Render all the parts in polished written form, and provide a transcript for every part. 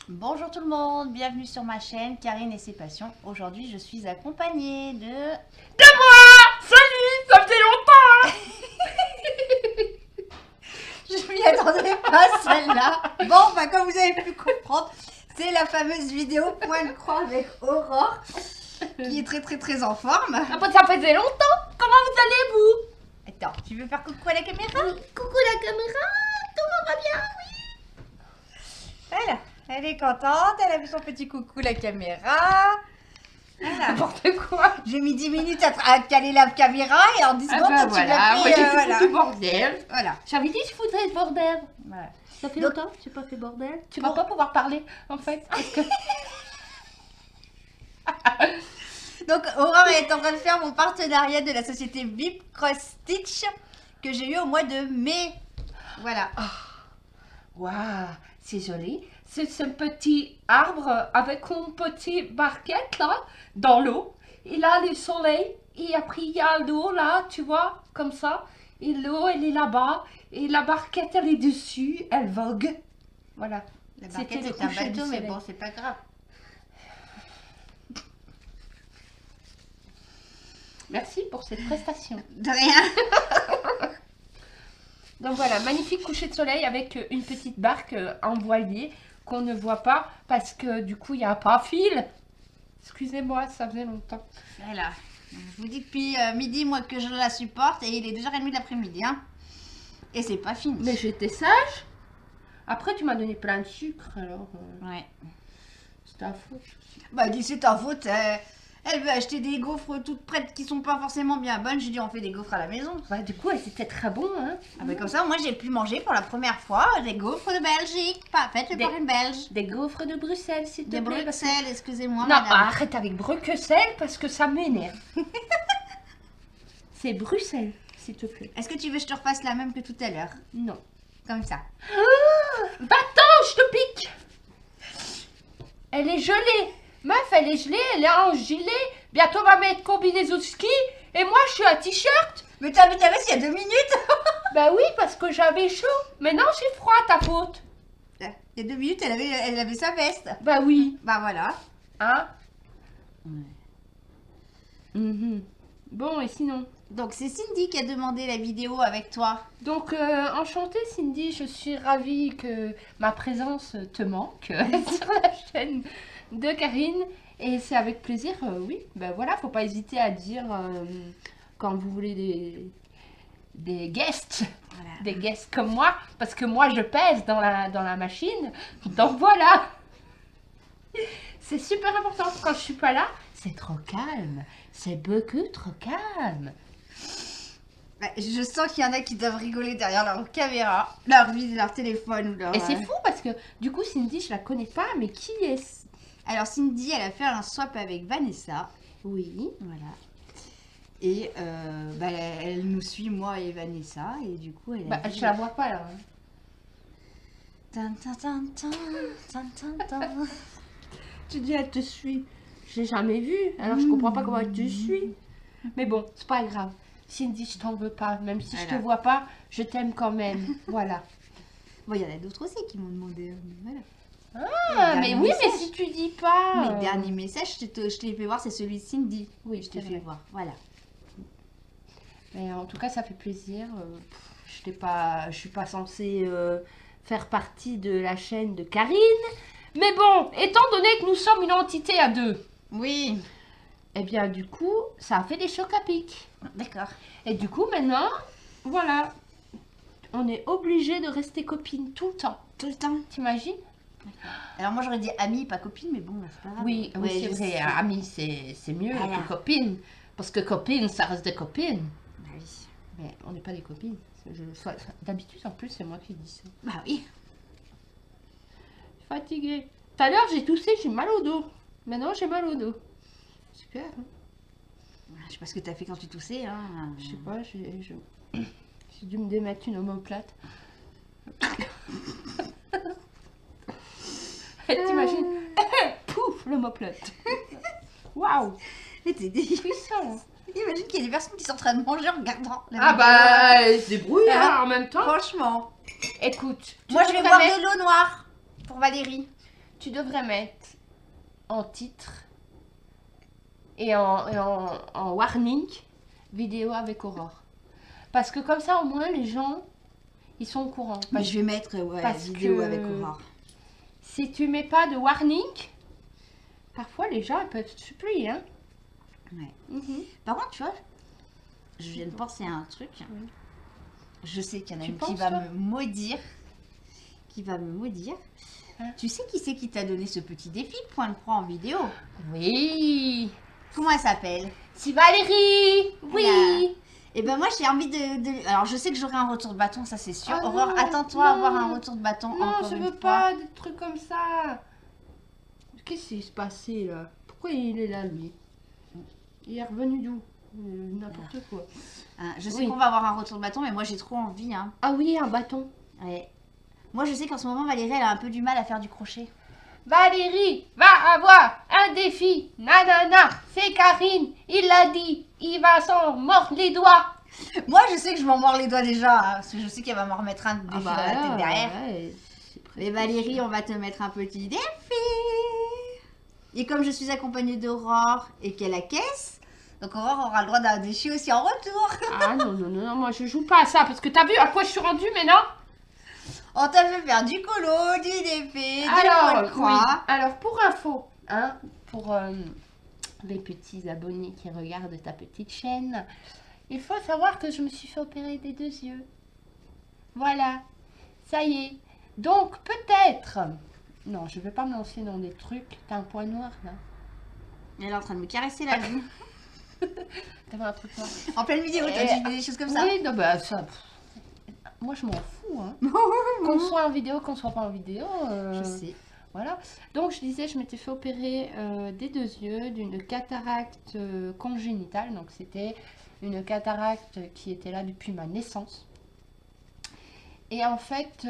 Bonjour tout le monde, bienvenue sur ma chaîne Karine et ses passions. Aujourd'hui je suis accompagnée de moi. Salut, ça faisait longtemps. Je m'y attendais pas celle-là. Bon, bah comme vous avez pu comprendre, c'est la fameuse vidéo point de croix avec Aurore qui est très en forme. Ah bah, ça faisait longtemps. Comment vous allez-vous? Attends, tu veux faire coucou à la caméra? Coucou la caméra, tout le monde va bien? Voilà, elle est contente, elle a fait son petit coucou la caméra. Voilà. N'importe quoi. J'ai mis 10 minutes à caler la caméra et en 10 secondes tu l'as voilà, fait. moi j'ai tout Voilà. foutu bordel. Voilà. J'avais dit je foutrais le bordel. Voilà. Ça fait Donc- longtemps que tu n'as pas fait bordel. Tu vas pas pouvoir parler en fait. Parce que... Donc Aurore est en train de faire mon partenariat de la société VIP Cross Stitch que j'ai eu au mois de mai. Voilà. Waouh, c'est joli. C'est ce petit arbre avec une petite barquette là, dans l'eau. Il a le soleil et après il y a l'eau là, tu vois, comme ça. Et l'eau, elle est là-bas. Et la barquette, elle est dessus, elle vogue. Voilà. La C'était barquette le c'est un coucher du bateau mais soleil. bon c'est pas grave. Merci pour cette prestation. De rien. Donc voilà, magnifique coucher de soleil avec une petite barque en voilier qu'on ne voit pas parce que du coup, il n'y a pas fil. Excusez-moi, ça faisait longtemps. Voilà. Je vous dis depuis midi moi que je la supporte et il est 2h30 de l'après-midi. Hein. Et c'est pas fini. Mais j'étais sage. Après, tu m'as donné plein de sucre, alors Ouais. c'est ta faute. Bah dis c'est ta faute. Elle veut acheter des gaufres toutes prêtes qui sont pas forcément bien bonnes. J'ai dit on fait des gaufres à la maison. Bah, du coup, elles étaient très bon, hein. Ah bah comme ça moi j'ai pu manger pour la première fois des gaufres de Belgique. Pas faites par une Belge. Des gaufres de Bruxelles, s'il te Des plaît. parce que- Bruxelles, excusez-moi Non, madame. arrête avec Bruxelles parce que ça m'énerve. C'est Bruxelles, s'il te plaît. Est-ce que tu veux que je te refasse la même que tout à l'heure? Non. Comme ça. Bah attends, je te pique. Elle est gelée. Meuf, elle est gelée, elle est en gilet. Bientôt, on va mettre combinaison de ski. Et moi, je suis à t-shirt. Mais t'as vu ta veste il y a 2 minutes? Bah oui, parce que j'avais chaud. Maintenant, j'ai froid, ta faute. Il y a 2 minutes elle avait sa veste. Bah oui. Bah voilà. Hein? Mhm. Bon, et sinon? Donc c'est Cindy qui a demandé la vidéo avec toi. Donc, enchantée Cindy, je suis ravie que ma présence te manque sur la chaîne de Karine. Et c'est avec plaisir, oui, ben voilà, faut pas hésiter à dire quand vous voulez des guests, Voilà. des guests comme moi, parce que moi je pèse dans la machine. Donc voilà, c'est super important. Quand je suis pas là, c'est trop calme, c'est beaucoup trop calme. Ouais, je sens qu'il y en a qui doivent rigoler derrière leur caméra, leur téléphone ou leur... Et c'est fou parce que du coup Cindy, je la connais pas, mais qui est... Alors Cindy, elle a fait un swap avec Vanessa. Oui. Voilà. Et bah, elle nous suit, moi et Vanessa. Et du coup, elle a Bah, dit- je la vois pas là. Tan, tan, tan, tan, tan, tan, tan. Tu dis, elle te suit. J'ai jamais vu, alors je comprends pas comment elle te suit. Mais bon, c'est pas grave. Cindy, je t'en veux pas. Même si je Voilà. te vois pas, je t'aime quand même. Voilà. Bon, il y en a d'autres aussi qui m'ont demandé. Voilà. Ah, Les mais derniers oui, mais messages. si tu dis pas. Mes derniers messages, je te l'ai fait voir, c'est celui de Cindy. Oui, Je te c'est fais vrai. voir. Voilà. Mais en tout cas, ça fait plaisir. Je suis pas censée faire partie de la chaîne de Karine. Mais bon, étant donné que nous sommes une entité à deux, Oui. eh bien, du coup, ça a fait des chocs à pic. D'accord. Et du coup, maintenant, voilà, on est obligé de rester copines tout le temps. Tout le temps. T'imagines? Alors moi, j'aurais dit amie, pas copine, mais bon, c'est pas grave. Oui, oui, Ouais, c'est je vrai. sais. Amie, c'est mieux Voilà. que copine. Parce que copine, ça reste des copines. Bah oui. Mais on n'est pas des copines. D'habitude, en plus, c'est moi qui dis ça. Bah oui. Fatiguée. Tout à l'heure, j'ai toussé, j'ai mal au dos. Maintenant, j'ai mal au dos. Super. Hein. Je sais pas ce que t'as fait quand tu toussais. Hein. Je sais pas, j'ai dû me démettre une omoplate. T'imagines Pouf, l'omoplate. Waouh. Mais t'es des... Puissant. Imagine qu'il y a des personnes qui sont en train de manger en regardant la Ah vidéo. bah, elle se débrouille Ah. en même temps. Franchement. Écoute, Moi, je vais boire de l'eau noire pour Valérie. Tu devrais mettre en titre et en warning vidéo avec Aurore. Parce que comme ça, au moins, les gens, ils sont au courant. Bah, je vais mettre parce vidéo que- avec Aurore. Si tu mets pas de warning, parfois les gens ils peuvent te supplier. Hein. Ouais. Mhm. Par contre, tu vois, je viens de penser à un truc. Oui. Je sais qu'il y en a Tu une qui penses, va toi me maudire. Hein? Tu sais qui c'est qui t'a donné ce petit défi point de croix en vidéo? Oui. Comment elle s'appelle? C'est Valérie. Oui. Et ben moi j'ai envie Alors je sais que j'aurai un retour de bâton, ça c'est sûr. Ah Aurore, non, attends-toi à avoir non. un retour de bâton Non, encore je une veux fois. pas des trucs comme ça. Qu'est-ce qui s'est passé là? Pourquoi il est là lui? Il est revenu d'où? N'importe quoi. Hein, je sais Oui. qu'on va avoir un retour de bâton, mais moi j'ai trop envie. Hein. Ah oui, un bâton. Ouais. Moi je sais qu'en ce moment Valérie elle a un peu du mal à faire du crochet. Valérie va avoir un défi. Nanana, c'est Karine. Il l'a dit. Il va s'en mordre les doigts. Moi je sais que je m'en mords les doigts déjà, hein, parce que je sais qu'elle va m'en remettre un défi dans la tête derrière. ouais, c'est presque Mais Valérie, on va te mettre un petit défi. Et comme je suis accompagnée d'Aurore et qu'elle a caisse, donc Aurore aura le droit d'un défi aussi en retour. Ah non, non, non, non, moi je joue pas à ça parce que t'as vu à quoi je suis rendue maintenant? On t'a fait faire du colo, du défi, du point de Alors, croix. oui. Alors pour info, hein, pour les petits abonnés qui regardent ta petite chaîne, il faut savoir que je me suis fait opérer des 2 yeux. Voilà, ça y est. Donc peut-être... Non, je vais pas me lancer dans des trucs. T'as un point noir là. Elle est en train de me caresser la joue. T'avais un truc noir. En pleine vidéo, toi, tu fais des choses comme ça. Oui, non, bah ça... Moi je m'en fous, hein. Qu'on soit en vidéo, qu'on soit pas en vidéo. Je sais. Voilà. Donc je disais, je m'étais fait opérer des 2 yeux d'une cataracte congénitale. Donc c'était une cataracte qui était là depuis ma naissance. Et en fait,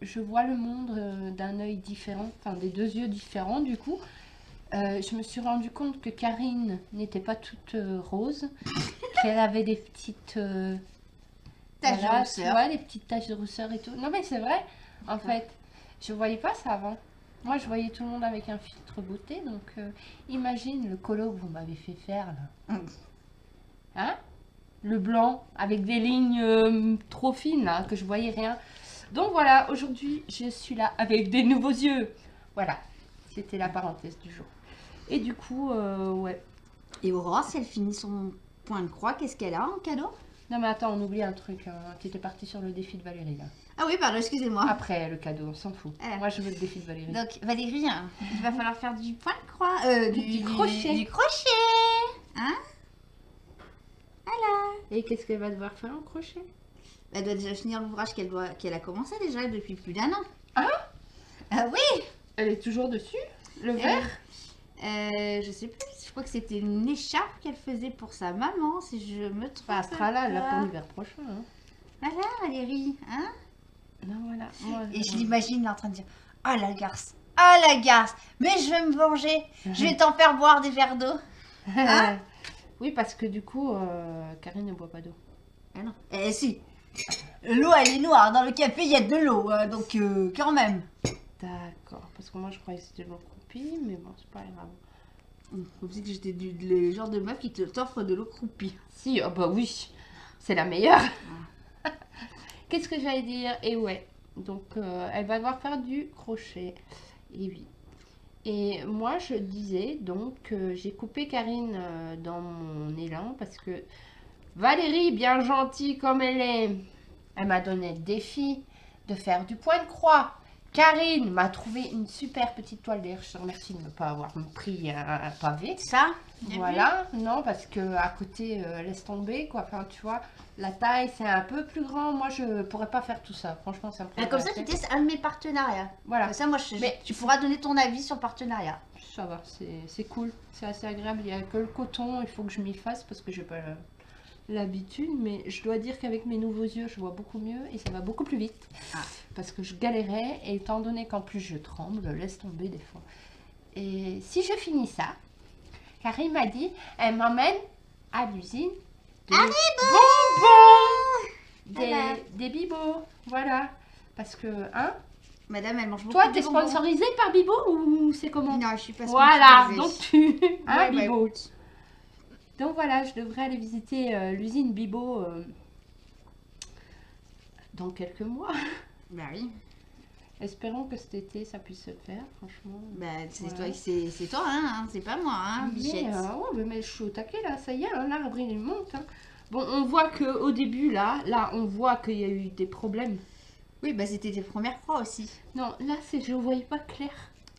je vois le monde d'un œil différent, enfin des 2 yeux différents du coup. Je me suis rendu compte que Karine n'était pas toute rose, qu'elle avait des petites Tache de voilà, rousseur. tu vois, des petites taches de rousseur et tout. Non mais c'est vrai, en fait, je voyais pas ça avant. Moi, je voyais tout le monde avec un filtre beauté, donc imagine le colo que vous m'avez fait faire là. Hein? Le blanc avec des lignes trop fines là, que je voyais rien. Donc voilà, aujourd'hui, je suis là avec des nouveaux yeux. Voilà, c'était la parenthèse du jour. Et du coup, ouais. Et Aurore, si elle finit son point de croix, qu'est-ce qu'elle a en cadeau? Non mais attends, on oublie un truc. Tu étais parti sur le défi de Valérie là. Ah oui, pardon, excusez-moi. Après le cadeau, on s'en fout. Ah. Moi, je veux le défi de Valérie. Donc Valérie, hein, il va falloir faire du point de croix, Du crochet. Du crochet. Hein? Voilà. Et qu'est-ce qu'elle va devoir faire en crochet? Elle doit déjà finir l'ouvrage qu'elle a commencé déjà depuis plus d'1 an. Ah? Ah oui. Elle est toujours dessus? Le verre? Je sais plus, je crois que c'était une écharpe qu'elle faisait pour sa maman, si je me trompe Enfin, elle sera là, là pas. pour l'hiver prochain. Hein. Voilà Valérie, hein? Non, voilà. Moi, Et je l'imagine là en train de dire, ah la garce, mais je vais me venger, je vais t'en faire boire des verres d'eau. Hein? Oui, parce que du coup, Karine ne boit pas d'eau. Ah non. Eh si, l'eau elle est noire, dans le café il y a de l'eau, hein, donc quand même. D'accord, parce que moi je croyais que c'était de l'eau croupie, mais bon, c'est pas grave. Vous pensez que j'étais le genre de meuf qui t'offre de l'eau croupie. Si, oh bah oui, c'est la meilleure. Qu'est-ce que j'allais dire? Et ouais, donc elle va devoir faire du crochet. Et oui. Et moi je disais donc j'ai coupé Karine dans mon élan parce que Valérie, bien gentille comme elle est, elle m'a donné le défi de faire du point de croix. Karine m'a trouvé une super petite toile. D'ailleurs, je te remercie de ne pas avoir pris un pavé. Ça? Voilà, non, parce que à côté, laisse tomber, quoi. Enfin, tu vois, la taille, c'est un peu plus grand. Moi, je pourrais pas faire tout ça. Franchement, ça me prend Comme la ça, tu tête. testes un de mes partenariats. Voilà, Comme ça, moi, Mais- tu pourras donner ton avis sur le partenariat. ça va, c'est cool. C'est assez agréable. Il n'y a que le coton, il faut que je m'y fasse parce que je peux l'habitude, mais je dois dire qu'avec mes nouveaux yeux, je vois beaucoup mieux et ça va beaucoup plus vite. Ah. Parce que je galérais, et étant donné qu'en plus je tremble, laisse tomber des fois. Et si je finis ça, Karine m'a dit, elle m'emmène à l'usine de bonbons, Voilà. des bibos, voilà. Parce que, hein, Madame, elle mange beaucoup toi, de t'es bonbons. sponsorisée par Bibo ou c'est comment? Non, je suis pas Voilà, sponsorisée. donc tu... Hein, Ouais, bah, Bibo. écoute. Donc voilà, je devrais aller visiter l'usine Bibo dans quelques mois. Bah oui. Espérons que cet été, ça puisse se faire, franchement. Bah, c'est Voilà. toi, c'est toi, hein, c'est pas moi, hein, bichette. Mais je suis au taquet là, ça y est, hein, l'arbre il monte. Hein. Bon, on voit qu'au début là, on voit qu'il y a eu des problèmes. Oui, bah c'était tes premières croix aussi. Non, là, je ne voyais pas clair.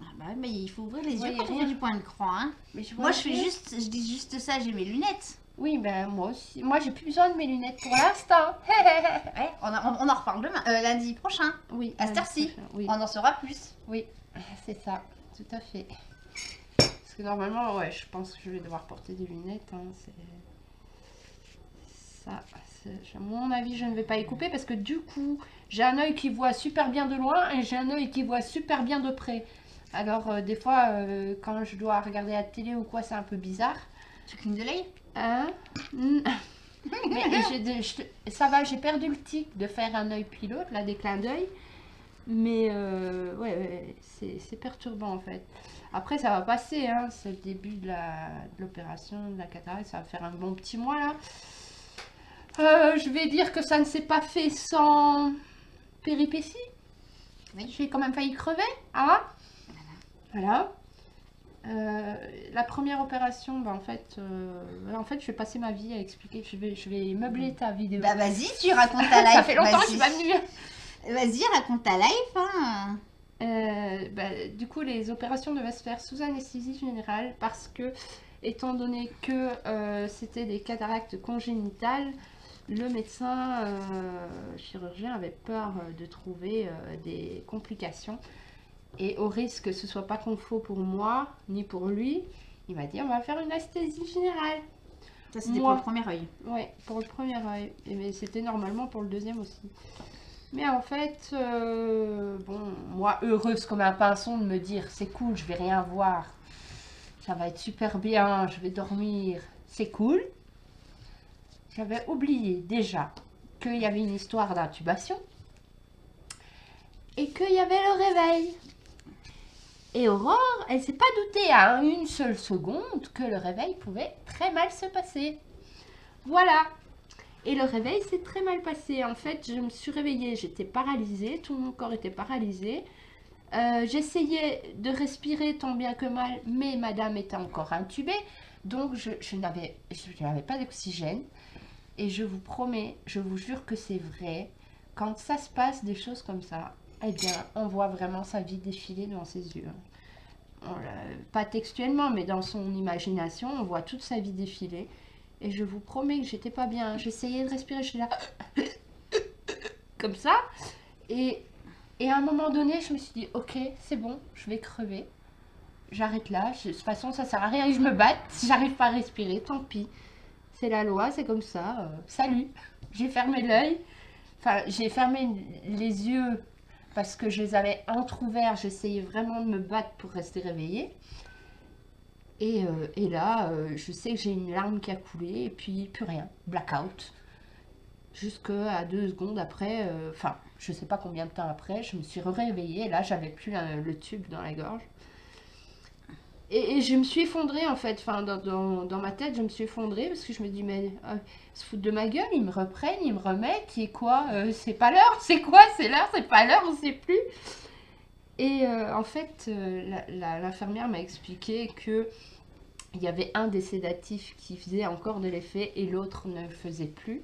Ah bah mais il faut ouvrir les Ouais, yeux quand on rien. fait du point de croix, hein. Mais je Moi, voyais rien. je dis juste ça, j'ai mes lunettes. Oui, ben moi aussi. Moi, j'ai plus besoin de mes lunettes pour l'instant. Ouais, on en reparle demain, lundi prochain. Oui, À cette heure-ci. Oui, On en saura plus. oui, c'est ça, tout à fait. Parce que normalement, ouais, je pense que je vais devoir porter des lunettes. Hein, ça, à mon avis, je ne vais pas y couper parce que du coup, j'ai un œil qui voit super bien de loin et j'ai un œil qui voit super bien de près. Alors, des fois, quand je dois regarder la télé ou quoi, c'est un peu bizarre. Tu clignes de l'œil? Hein? Mais ça va, j'ai perdu le tic de faire un œil puis l'autre, là, des clins d'œil. Mais ouais, c'est perturbant en fait. Après, ça va passer, hein, c'est le début de l'opération, de la cataracte, ça va faire un bon petit mois là. Je vais dire que ça ne s'est pas fait sans péripéties. Oui. J'ai quand même failli crever. Ah, voilà. La première opération, bah, en fait, je vais passer ma vie à expliquer. Je vais meubler ta vidéo. Bah vas-y, tu racontes ta life. Ça fait longtemps que je Vas-y. suis pas venue. Vas-y, raconte ta life, hein. Du coup, les opérations devaient se faire sous anesthésie générale parce que, étant donné que c'était des cataractes congénitales, le médecin chirurgien avait peur de trouver des complications. Et au risque que ce soit pas confort pour moi ni pour lui, il m'a dit on va faire une anesthésie générale. Ça, c'était Moi. pour le premier œil. Oui, pour le premier œil. Mais c'était normalement pour le deuxième aussi. Mais en fait, bon, moi, heureuse comme un pinson de me dire c'est cool, je vais rien voir. Ça va être super bien, je vais dormir. C'est cool. J'avais oublié déjà qu'il y avait une histoire d'intubation et qu'il y avait le réveil. Et Aurore, elle s'est pas doutée à une seule seconde que le réveil pouvait très mal se passer. Voilà. Et le réveil s'est très mal passé. En fait, je me suis réveillée, j'étais paralysée, tout mon corps était paralysé. J'essayais de respirer tant bien que mal, mais madame était encore intubée. Donc, je n'avais pas d'oxygène. Et je vous promets, je vous jure que c'est vrai, quand ça se passe des choses comme ça, eh bien, on voit vraiment sa vie défiler devant ses yeux. Pas textuellement, mais dans son imagination, on voit toute sa vie défiler. Et je vous promets que j'étais pas bien. J'essayais de respirer, je suis là, comme ça. Et à un moment donné, je me suis dit, ok, c'est bon, je vais crever. J'arrête là. De toute façon, ça sert à rien que je me batte. Si j'arrive pas à respirer, tant pis. C'est la loi, c'est comme ça. Salut. J'ai fermé l'œil. Enfin, j'ai fermé les yeux parce que je les avais entrouverts. J'essayais vraiment de me battre pour rester réveillée. Et là, je sais que j'ai une larme qui a coulé et puis plus rien. Blackout. Jusqu'à 2 secondes après, enfin, je sais pas combien de temps après, je me suis réveillée. Et là, j'avais plus le tube dans la gorge. Et je me suis effondrée en fait, enfin dans ma tête je me suis effondrée parce que je me dis mais ils se foutent de ma gueule, ils me reprennent, ils me remettent, qui est quoi, c'est pas l'heure, c'est quoi, c'est l'heure, c'est pas l'heure, on sait plus. Et en fait l'infirmière m'a expliqué que il y avait un des sédatifs qui faisait encore de l'effet et l'autre ne le faisait plus.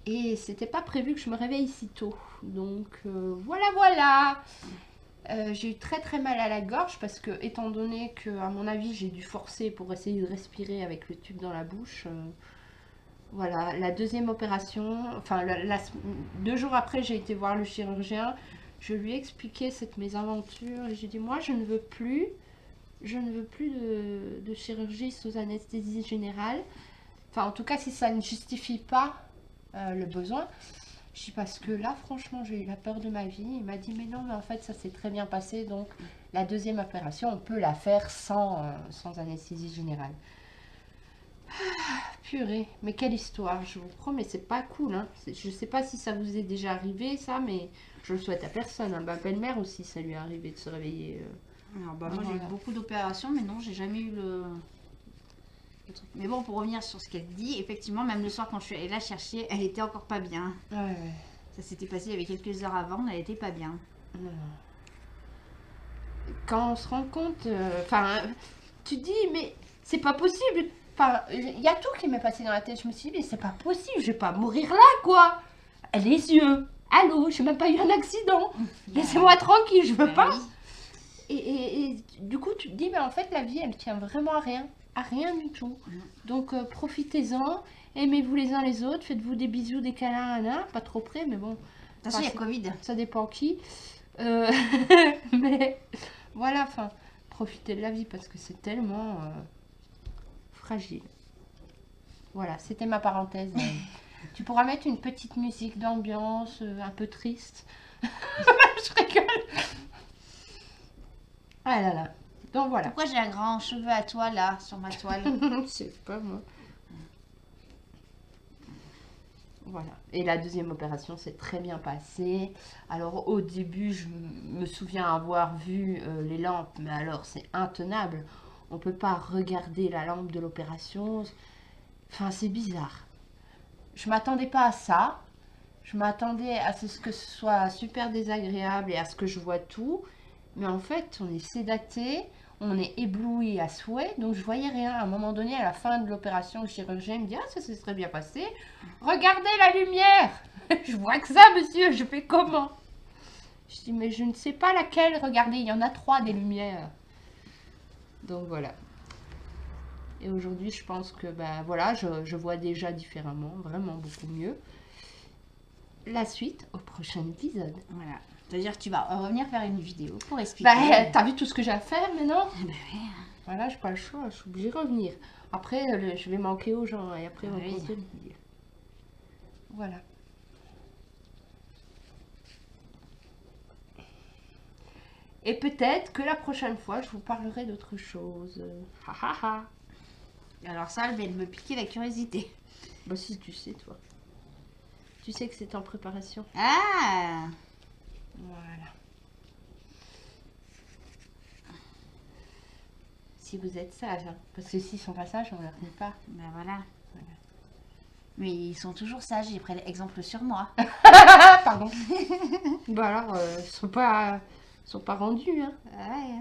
Et c'était pas prévu que je me réveille si tôt. Donc voilà. J'ai eu très très mal à la gorge parce que, étant donné que, à mon avis, j'ai dû forcer pour essayer de respirer avec le tube dans la bouche. Voilà, la deuxième opération, enfin, 2 jours après, j'ai été voir le chirurgien. Je lui ai expliqué cette mésaventure et j'ai dit, moi, je ne veux plus de chirurgie sous anesthésie générale. Enfin, en tout cas, si ça ne justifie pas le besoin. Je dis parce que là, franchement, j'ai eu la peur de ma vie. Il m'a dit, mais non, mais en fait, ça s'est très bien passé. Donc, la deuxième opération, on peut la faire sans anesthésie générale. Purée, mais quelle histoire, je vous promets, c'est pas cool. Hein. Je sais pas si ça vous est déjà arrivé, ça, mais je le souhaite à personne. Hein. Ma belle-mère aussi, ça lui est arrivé de se réveiller. Alors, bah, moi, j'ai eu Voilà. beaucoup d'opérations, mais non, j'ai jamais eu le truc. Mais bon, pour revenir sur ce qu'elle dit, effectivement, même le soir, quand je suis allée la chercher, elle était encore pas bien. Ouais, ouais. Ça s'était passé il y avait quelques heures avant, elle était pas bien. Non. Quand on se rend compte, tu te dis, mais c'est pas possible. Enfin, il y a tout qui m'est passé dans la tête. Je me suis dit, mais c'est pas possible, je vais pas mourir là, quoi. Les yeux, allô, j'ai même pas eu un accident. Laissez-moi tranquille, je veux Bah pas. oui. Et du coup, tu te dis, mais en fait, la vie, elle tient vraiment à rien du tout. Donc, profitez-en, aimez-vous les uns les autres, faites-vous des bisous, des câlins, pas trop près, mais bon. De toute façon, il y a Covid. Ça dépend qui. Euh, mais voilà, enfin, profitez de la vie parce que c'est tellement fragile. Voilà, c'était ma parenthèse. Tu pourras mettre une petite musique d'ambiance un peu triste. Je rigole. Ah là là. Donc voilà. Pourquoi j'ai un grand cheveu à toi là, sur ma toile? C'est pas moi. Voilà. Et la deuxième opération s'est très bien passée. Alors au début, je me souviens avoir vu les lampes, mais alors c'est intenable. On peut pas regarder la lampe de l'opération. Enfin, c'est bizarre. Je m'attendais pas à ça. Je m'attendais à ce que ce soit super désagréable et à ce que je vois tout. Mais en fait, on est sédaté, on est ébloui à souhait, donc je voyais rien. À un moment donné, à la fin de l'opération, le chirurgien me dit, ah, ça se serait bien passé. Regardez la lumière. Je vois que ça, monsieur, je fais comment? Je dis, mais je ne sais pas laquelle. Regardez, il y en a 3 des lumières. Donc voilà. Et aujourd'hui, je pense que ben voilà, je vois déjà différemment, vraiment beaucoup mieux. La suite au prochain épisode. Voilà. C'est-à-dire que tu vas revenir faire une vidéo pour expliquer. Bah, t'as vu tout ce que j'ai à faire maintenant? Ah bah ouais. Voilà, j'ai pas le choix, je suis obligée de revenir. Après, je vais manquer aux gens et après, on va Oui. compter le dire. Voilà. Et peut-être que la prochaine fois, je vous parlerai d'autre chose. Ha ha ha. Alors ça, elle vient de me piquer la curiosité. Bah si, tu sais, toi. Tu sais que c'est en préparation. Ah! Voilà. Si vous êtes sage, hein. Parce que s'ils sont pas sages, on leur dit pas. Ben voilà. Mais ils sont toujours sages, ils prennent exemple sur moi. Pardon. Bah alors, ils sont pas rendus, hein. Ouais.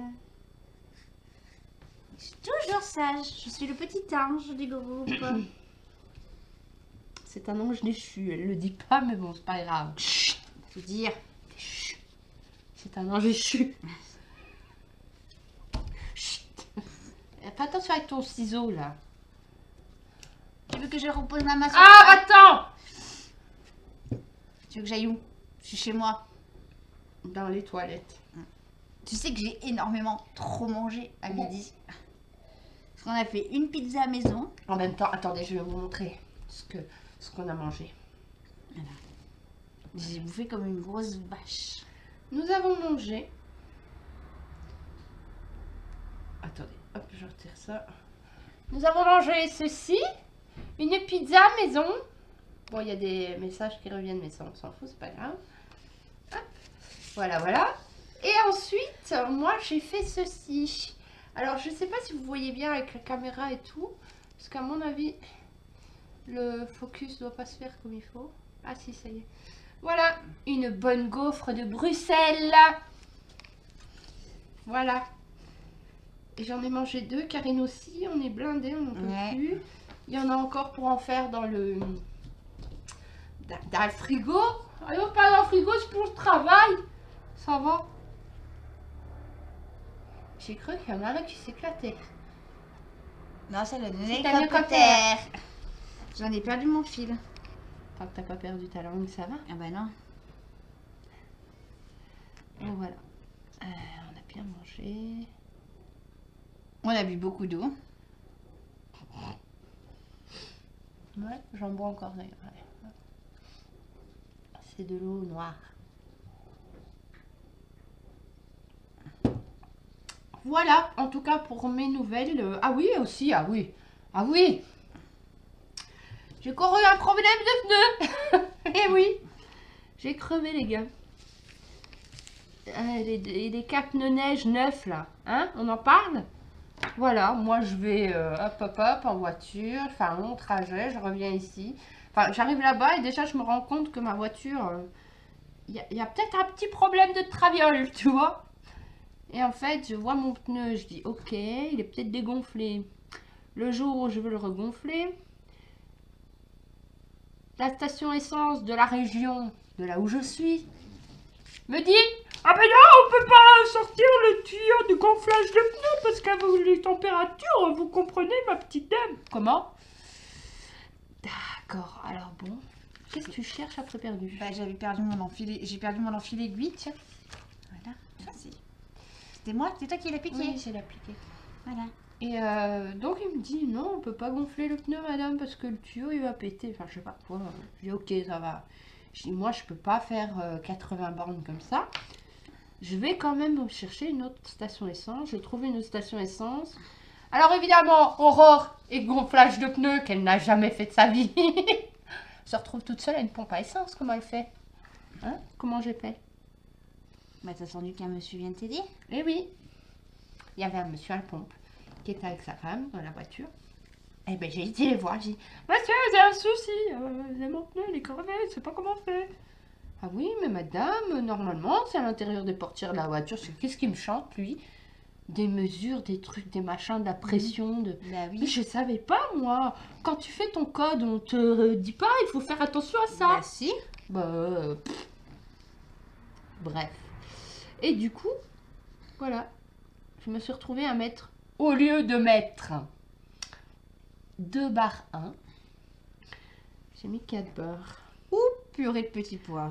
Je suis toujours sage. Je suis le petit ange du groupe. C'est un ange déchu. Elle le dit pas, mais bon, c'est pas grave. Chut, faut dire. Chut. C'est un ange déchu. Chut. Fais attention avec ton ciseau, là. Tu veux que je repose ma main sur Ah, attends! Tu veux que j'aille où? Je suis chez moi. Dans les toilettes. Tu sais que j'ai énormément trop mangé à midi. Parce qu'on a fait une pizza à maison. En même temps, attendez, je vais vous montrer ce qu'on a mangé. J'ai bouffé comme une grosse vache. Nous avons mangé. Attendez, hop, je retire ça. Nous avons mangé ceci, une pizza maison. Bon, il y a des messages qui reviennent, mais ça, on s'en fout, c'est pas grave. Hop, voilà, voilà. Et ensuite, moi, j'ai fait ceci. Alors, je sais pas si vous voyez bien avec la caméra et tout, parce qu'à mon avis, le focus doit pas se faire comme il faut. Ah si, ça y est. Voilà, une bonne gaufre de Bruxelles. Voilà. Et j'en ai mangé 2, Karine aussi, on est blindés, on n'en peut Ouais. plus. Il y en a encore pour en faire dans le frigo. Alors pas dans le frigo, c'est pour le travail. Ça va. J'ai cru qu'il y en a un qui s'éclatait. Non, c'est le C'est un hélicoptère. J'en ai perdu mon fil. Tant que t'as pas perdu ta langue, ça va. Ah bah non. Et voilà. On a bien mangé. On a bu beaucoup d'eau. Ouais, j'en bois encore d'ailleurs. Ouais. C'est de l'eau noire. Voilà, en tout cas pour mes nouvelles. Ah oui, aussi, ah oui. Ah oui. J'ai encore eu un problème de pneu. Eh oui. J'ai crevé les gars. Les capes de neige neufs là. Hein, on en parle? Voilà, moi je vais hop en voiture, faire un long trajet, je reviens ici. Enfin, j'arrive là-bas et déjà je me rends compte que ma voiture, il y a peut-être un petit problème de traviole, tu vois. Et en fait, je vois mon pneu, je dis ok, il est peut-être dégonflé. Le jour où je veux le regonfler, la station essence de la région, de là où je suis, me dit ah ben non, on peut pas sortir le tuyau de gonflage de pneus parce qu'avec les températures, vous comprenez ma petite dame. Comment? D'accord, alors bon. Qu'est-ce que tu cherches après perdu? Bah, j'avais perdu mon enfil, j'ai perdu mon enfil aiguille, tiens. Voilà, merci. C'était moi, c'est toi qui l'as piqué. Oui, j'ai l'appliqué. Voilà. Et donc il me dit non, on peut pas gonfler le pneu madame parce que le tuyau il va péter. Enfin je sais pas quoi. Je dis ok ça va. Je dis moi je peux pas faire 80 bornes comme ça. Je vais quand même chercher une autre station essence. J'ai trouvé une autre station essence. Alors évidemment, Aurore et gonflage de pneus qu'elle n'a jamais fait de sa vie. Se retrouve toute seule à une pompe à essence. Comment elle fait? Hein? Comment j'ai fait? Bah, t'as attendu qu'un monsieur vienne t'aider? Eh oui. Il y avait un monsieur à la pompe qui était avec sa femme dans la voiture. Eh ben j'ai été les voir. J'ai dit monsieur, j'ai un souci. Mon pneu il est crevé. Je sais pas comment on fait. Ah oui, mais madame, normalement, c'est à l'intérieur des portières de la voiture. Qu'est-ce qu'il me chante, lui? Des mesures, des trucs, des machins, de la pression. De... Bah Mais oui. je savais pas, moi. Quand tu fais ton code, on te dit pas, il faut faire attention à ça. Bah si. Bref. Et du coup, voilà. Je me suis retrouvée à mettre, au lieu de mettre 2 barres 1, j'ai mis 4 barres. Ouh, purée de petits pois.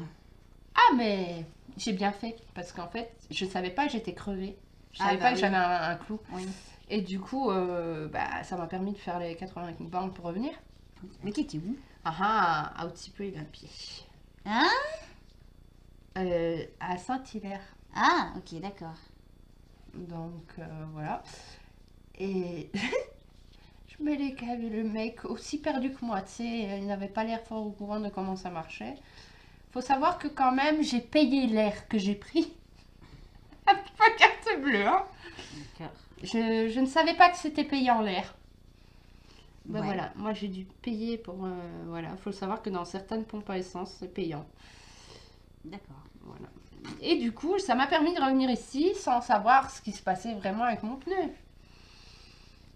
Ah mais j'ai bien fait parce qu'en fait je savais pas que j'étais crevée. Je savais pas que j'avais un clou. Oui. Et du coup ça m'a permis de faire les 80 bornes pour revenir. Mais qui était où? À Outipeux d'un pied. Hein? À Saint-Hilaire. Ah, ok, d'accord. Donc voilà. Et je me l'ai calé, le mec aussi perdu que moi, tu sais, il n'avait pas l'air fort au courant de comment ça marchait. Faut savoir que quand même, j'ai payé l'air que j'ai pris. Avec ma carte bleue, hein. D'accord. Je ne savais pas que c'était payé en l'air. Ben Ouais. voilà, moi j'ai dû payer pour... voilà, faut savoir que dans certaines pompes à essence, c'est payant. D'accord. Voilà. Et du coup, ça m'a permis de revenir ici sans savoir ce qui se passait vraiment avec mon pneu.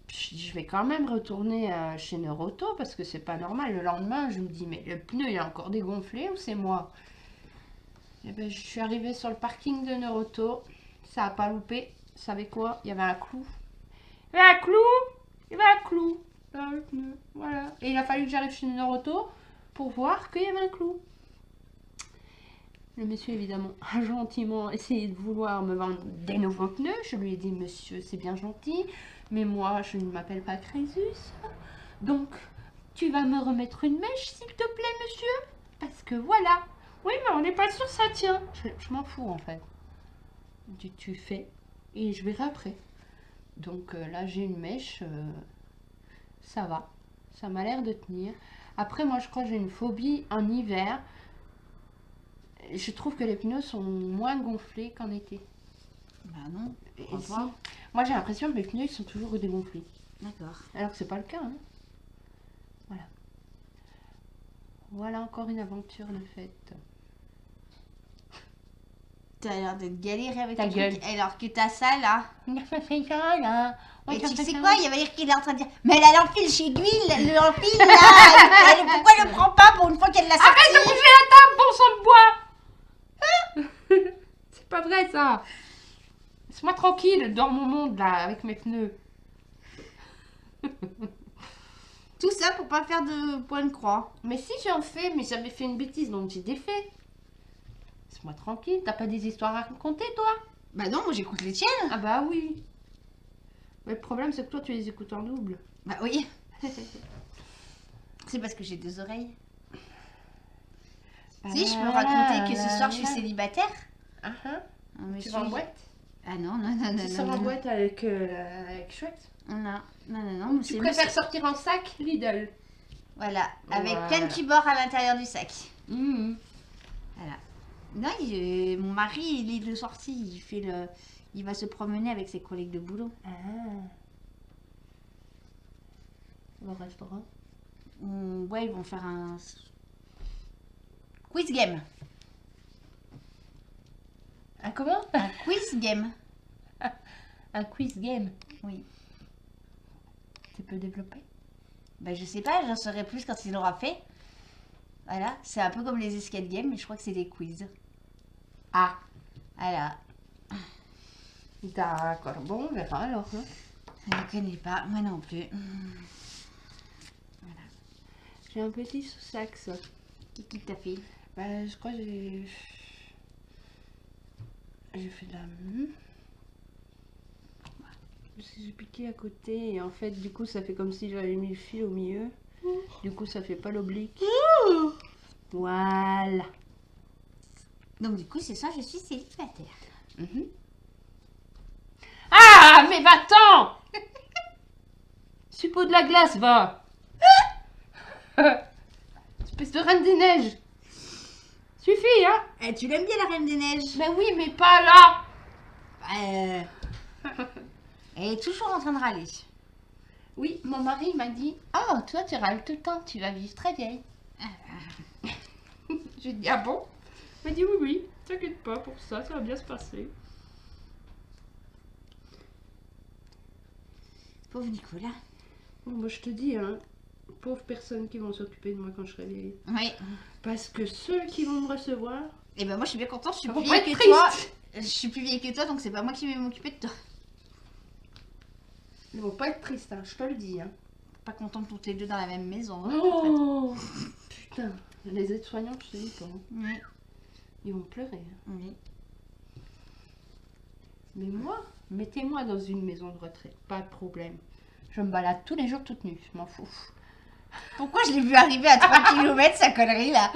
Je vais quand même retourner chez Neuroauto parce que c'est pas normal. Le lendemain, je me dis, mais le pneu il est encore dégonflé ou c'est moi? Et ben, je suis arrivée sur le parking de Neuroauto. Ça a pas loupé. Vous savez quoi? Il y avait un clou. Il y avait un clou. Il y avait un clou dans le pneu. Voilà. Et il a fallu que j'arrive chez Neuroauto pour voir qu'il y avait un clou. Le monsieur, évidemment, a gentiment essayé de vouloir me vendre des nouveaux pneus. Je lui ai dit, monsieur, c'est bien gentil, mais moi, je ne m'appelle pas Crésus. Donc, tu vas me remettre une mèche, s'il te plaît, monsieur? Parce que voilà. Oui, mais on n'est pas sûr, ça tient. Je m'en fous, en fait. Tu fais, et je verrai après. Donc, là, j'ai une mèche. Ça va. Ça m'a l'air de tenir. Après, moi, je crois que j'ai une phobie en hiver. Je trouve que les pneus sont moins gonflés qu'en été. Bah non. Et Pourquoi si. pas? Moi j'ai l'impression que mes pneus ils sont toujours dégonflés. D'accord. Alors que c'est pas le cas. Hein. Voilà. Voilà encore une aventure de fête. T'as l'air d'être galéré avec Ta ton gueule. truc, alors que t'as ça là. On a fait ça là. Et tu sais quoi, il va dire qu'il est en train de dire mais elle a l'enfil chez lui, l'enfil là, pourquoi elle le prend pas pour une fois qu'elle l'a sorti? Arrête de bouger la table, bon sang de bois. C'est pas vrai ça. Laisse-moi tranquille dans mon monde là avec mes pneus. Tout ça pour pas faire de point de croix. Mais si j'en fais, mais j'avais fait une bêtise donc j'ai défait. Laisse-moi tranquille, t'as pas des histoires à raconter toi? Bah non, moi j'écoute les tiennes. Ah bah oui. Mais le problème c'est que toi tu les écoutes en double. Bah oui. C'est parce que j'ai 2 oreilles. Si, je peux raconter que ce soir je suis célibataire. Un Tu monsieur- vas en boîte? Ah non, non, non, non. Tu sors en boîte avec Chouette? Non, non, non, non. Tu monsieur- préfères sortir en sac Lidl? Voilà, avec Voilà. plein de keyboards à l'intérieur du sac. Mhm. Voilà. Non, mon mari, il est de sortie. Il va se promener avec ses collègues de boulot. Au restaurant? Ouais, ils vont faire un quiz game. Un comment? Un quiz game. Un quiz game. Oui. Tu peux développer? Ben, je sais pas, j'en saurai plus quand il l'aura fait. Voilà, c'est un peu comme les escape games, mais je crois que c'est des quiz. Ah, Voilà. d'accord. Bon, on verra alors. Hein. Je ne connais pas, moi non plus. J'ai un petit sac, ça. Qu'est-ce qui t'a fait? Bah, je crois que j'ai fait de la... J'ai piqué à côté et en fait, du coup, ça fait comme si j'avais mis le fil au milieu. Du coup, ça fait pas l'oblique. Voilà. Donc du coup, ce soir, je suis célibataire. Mhm. Ah, mais va-t'en! Suppôt de la glace, va! Espèce de reine des neiges! Suffit, hein? Eh, tu l'aimes bien la Reine des Neiges? Mais oui, mais pas là! Elle est toujours en train de râler. Oui, mon mari m'a dit: oh, toi, tu râles tout le temps, tu vas vivre très vieille. J'ai dit: ah bon? Il m'a dit: oui, oui, t'inquiète pas pour ça, ça va bien se passer. Pauvre Nicolas. Bon, moi, je te dis, hein, pauvres personnes qui vont s'occuper de moi quand je serai vieille. Oui. Parce que ceux qui vont me recevoir, Et ben moi, je suis bien contente, je suis ils plus vont pas vieille être que toi. tristes. Je suis plus vieille que toi, donc c'est pas moi qui vais m'occuper de toi. Ils vont pas être tristes, hein, je te le dis. Hein. Pas contente toutes les deux dans la même maison. Hein, Oh putain, les aides-soignants, je te dis pas. Hein. oui. Ils vont pleurer. Hein. Oui. Mais moi, mettez-moi dans une maison de retraite, pas de problème. Je me balade tous les jours toute nue, je m'en fous. Pourquoi je l'ai vu arriver à 3 km, sa connerie là?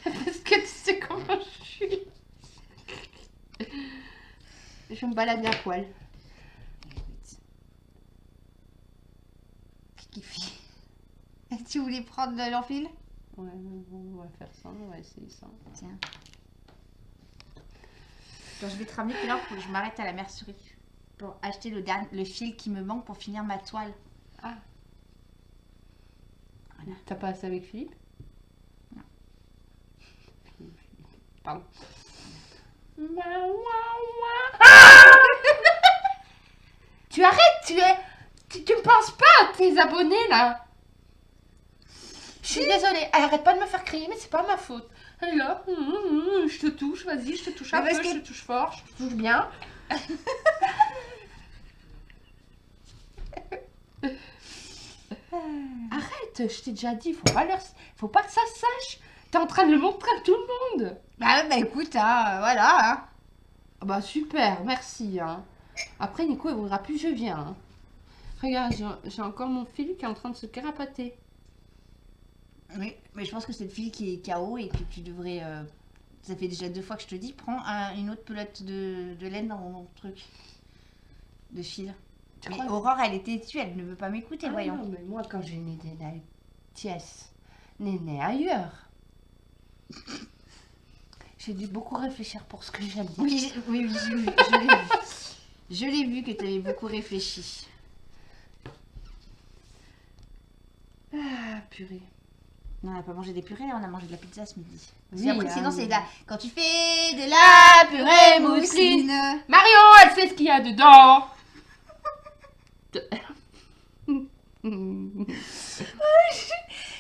Parce que tu sais comment je suis. Je me balade à poil. Qu'est-ce qu'il fait? Tu voulais prendre de l'enfile? Ouais, bon, on va faire ça, on va essayer ça. Tiens. Quand je vais te ramener tout à l'heure, faut que je m'arrête à la mercerie pour acheter le fil qui me manque pour finir ma toile. Ah. Voilà. T'as pas assez avec Philippe? Non. Pardon. Tu arrêtes, tu me penses pas à tes abonnés là. Je suis désolée, elle arrête pas de me faire crier, mais c'est pas ma faute. Elle est là, je te touche, vas-y, je te touche un Mais peu, parce je que- te touche fort, je te touche bien. Arrête, je t'ai déjà dit, faut pas que ça se sache. T'es en train de le montrer à tout le monde. Bah écoute, hein, voilà. Hein. Ah bah super, merci. Hein. Après, Nico, il voudra plus, je viens. Hein. Regarde, j'ai encore mon fil qui est en train de se carapater. Oui, mais je pense que c'est le fil qui est KO et que tu devrais. Ça fait déjà 2 fois que je te dis, prends une autre pelote de laine dans mon truc de fil. Tu Mais crois Aurore, elle est têtue, elle ne veut pas m'écouter, Ah voyons. non, mais moi, quand j'ai né des Thiès, né ailleurs. J'ai dû beaucoup réfléchir pour ce que j'aime dire. Oui, oui, je l'ai vu. Je l'ai vu que tu avais beaucoup réfléchi. Ah, purée. Non, on n'a pas mangé des purées, là, on a mangé de la pizza ce midi. Oui, Après, hein, sinon, c'est mais- là. Quand tu fais de la purée mousseline. Marion, elle sait ce qu'il y a dedans.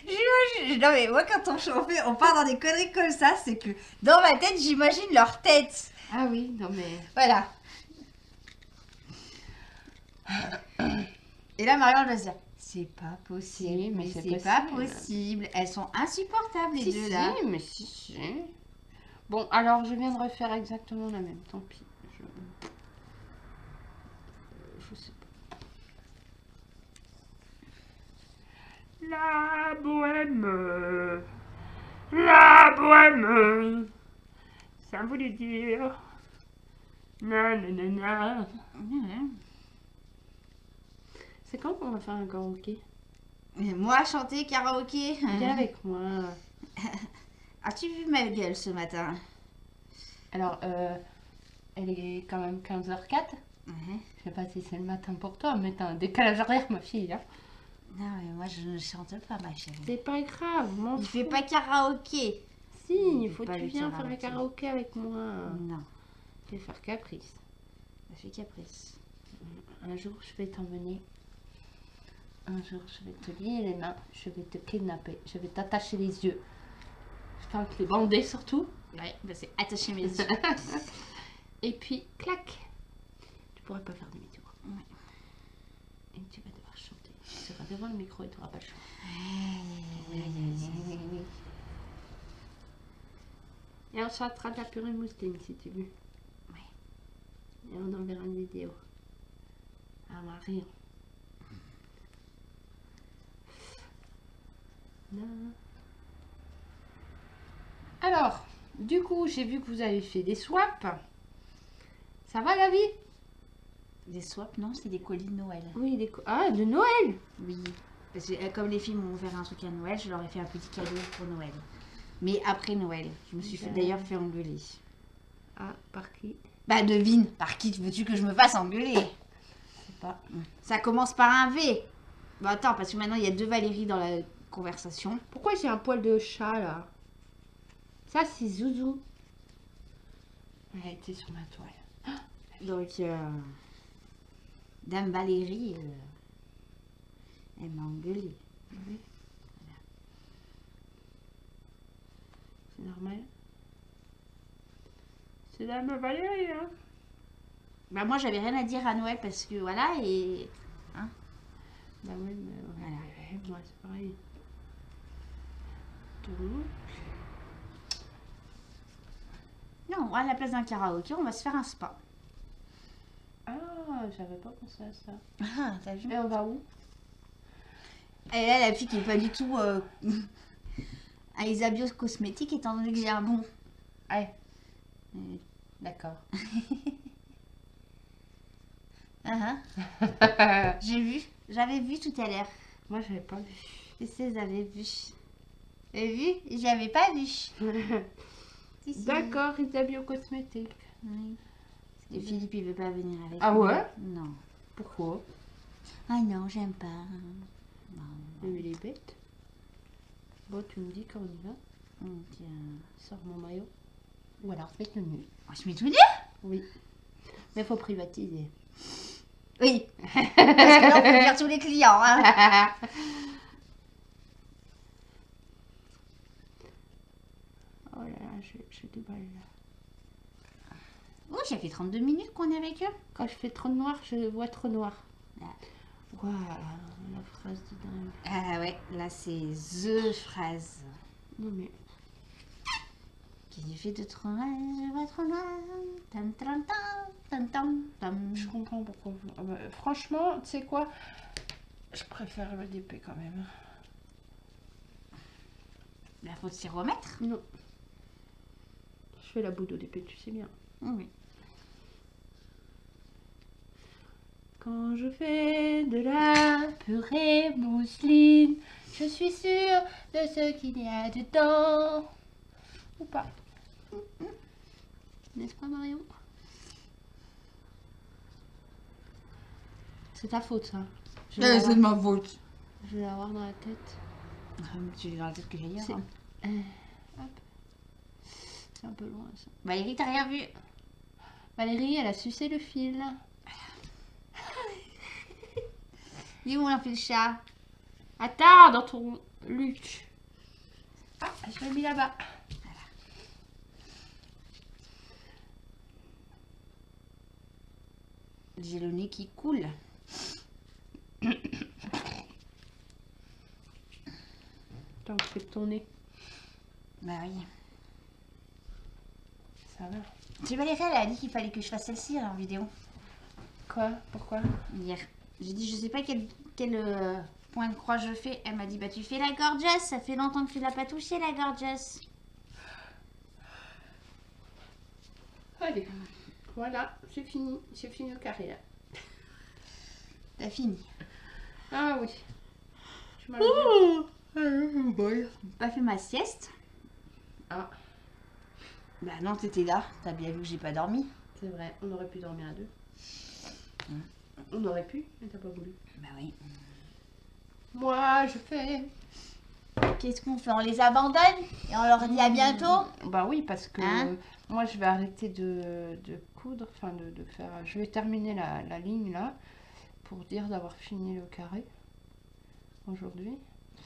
Non, mais moi, quand on part dans des conneries comme ça, c'est que dans ma tête, j'imagine leur tête. Ah oui, non mais... Voilà. Et là, Marion, elle va se dire, c'est pas possible, Si, mais mais c'est c'est pas possible. possible. Elles sont insupportables, les Si, deux, si, là. mais si. Bon, alors je viens de refaire exactement la même, tant pis. Je sais pas. La bohème. La bohème. Ça voulait dire. Nanana. C'est quand qu'on va faire un karaoké? Et moi, chanter karaoké. Viens avec moi. As-tu vu ma gueule ce matin? Alors, elle est quand même 15h04. Ouais. Je sais pas si c'est le matin pour toi, mais t'as un décalage horaire, ma fille. Hein. Non, mais moi, je ne chante pas, ma chérie. C'est pas grave, m'en Il fous. fait pas karaoké. Si, Il il fait faut que pas tu le viennes faire un karaoké. karaoké avec moi. Non, Je vais faire caprice. ça fait caprice. Un jour, je vais t'emmener. Un jour, je vais te lier les mains. Je vais te kidnapper. Je vais t'attacher les yeux. Je parle avec les bandés surtout. Ouais, bah c'est attacher mes yeux. Et puis, clac. Tu pourras pas faire demi-tour. Ouais. Et tu vas devoir chanter. Tu seras devant le micro et tu n'auras pas le choix. Et on chantera de la purée mousseline si tu veux. Ouais. Et on enverra une vidéo. À Marie. Alors, du coup, j'ai vu que vous avez fait des swaps. Ça va la vie? Des swaps, non, c'est des colis de Noël. Oui, ah, de Noël. Oui. Parce que comme les filles m'ont offert un truc à Noël, je leur ai fait un petit cadeau pour Noël. Mais après Noël. Je me suis d'ailleurs fait engueuler. Ah, par qui? Bah devine, par qui veux-tu que je me fasse engueuler? Je sais pas. Ça commence par un V. Bon attends, parce que maintenant il y a 2 Valérie dans la conversation. Pourquoi j'ai un poil de chat là? Ça, c'est Zouzou. Elle a été sur ma toile. Donc, Dame Valérie, elle m'a engueulée. Oui. C'est normal. C'est Dame Valérie, hein? Bah moi j'avais rien à dire à Noël parce que voilà et... Bah oui, mais Voilà. moi c'est pareil. Donc, Non, à la place d'un karaoké, on va se faire un spa. ah, j'avais pas pensé à ça. Ah, t'as vu? Et on va où? Et là, la fille qui est pas du tout à Isabio Cosmétique, étant donné que j'ai un bon. Ouais. D'accord. J'avais vu tout à l'heure. Moi, j'avais pas vu. Et c'est, j'avais vu. T'avais vu? J'avais pas vu. Si, si. D'accord, Isabio Cosmétique. Oui. Parce que Philippe, il veut pas venir avec Ah moi. ouais? Non. Pourquoi? Ah non, j'aime pas. Non. Mais il est bête. Bon, tu me dis quand on y va. Tiens. Sors mon maillot. Ou alors, fais le nu. On se met tout nu? Oui. Mais faut privatiser. Oui. Parce que là, on peut faire tous les clients. Hein. Oh là là, j'ai du mal là. Oh, ça fait 32 minutes qu'on est avec eux. Quand je fais trop noir, je vois trop noir. Ah. Waouh, la phrase de dingue. Ah ouais, là c'est THE phrase. Non mais, Qui fait de trop mal, je vois trop noir. Tam tam tam tam tam tam. je comprends pourquoi. Franchement, tu sais quoi? Je préfère le DP quand même. Là, faut s'y remettre. Non. Je fais la boule au DP, tu sais bien. Oui. Quand je fais de la purée mousseline, je suis sûre de ce qu'il y a dedans. Ou pas. N'est-ce pas, Marion? C'est ta faute, ça. Je vais C'est l'avoir- de ma faute. je vais l'avoir dans la tête. Tu es dans la tête que j'ai hier. C'est- Hein. Hop. C'est un peu loin, ça. Valérie, t'as rien vu? Valérie, elle a sucé le fil. Il est où un fil chat? Attends, dans ton luc. Ah, je l'ai mis là-bas. J'ai le nez qui coule. Attends, je fais de ton nez. Bah oui. Ça va. Tu Valérie, elle a dit qu'il fallait que je fasse celle-ci en vidéo. Quoi? Pourquoi? Hier. J'ai dit, je sais pas quel point de croix je fais. Elle m'a dit, bah tu fais la gorgeous. Ça fait longtemps que tu l'as pas touché la gorgeous. Allez, voilà, c'est fini. J'ai fini le carré là. T'as fini. Ah oui. Je m'en lever. Pas fait ma sieste. Ah, Bah non, t'étais là. T'as bien vu que j'ai pas dormi. c'est vrai, on aurait pu dormir à deux. On aurait pu, mais t'as pas voulu. Bah oui. Moi, je fais. Qu'est-ce qu'on fait? On les abandonne et on leur dit à bientôt? Bah oui, parce que Hein moi, je vais arrêter de coudre, enfin de faire. Je vais terminer la ligne là pour dire d'avoir fini le carré aujourd'hui.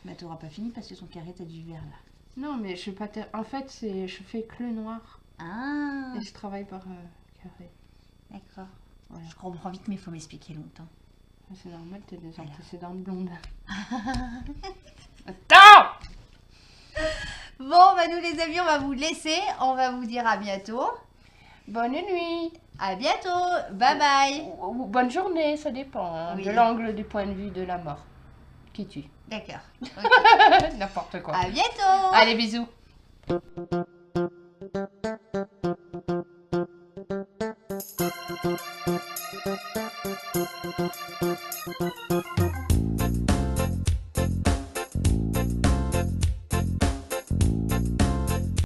Bah t'auras pas fini parce que ton carré t'as du vert là. Non, mais je vais pas. En fait, je fais que le noir Ah, et je travaille par carré. d'accord. Voilà. Je comprends vite, mais il faut m'expliquer longtemps. C'est normal, t'as des Voilà. antécédents de blonde. Attends! Bon, bah nous les amis, on va vous laisser. On va vous dire à bientôt. Bonne nuit! À bientôt. Bye bye. Ou bonne journée, ça dépend hein, Oui. de l'angle du point de vue de la mort. Qui tue? D'accord. N'importe quoi. À bientôt. Allez, bisous!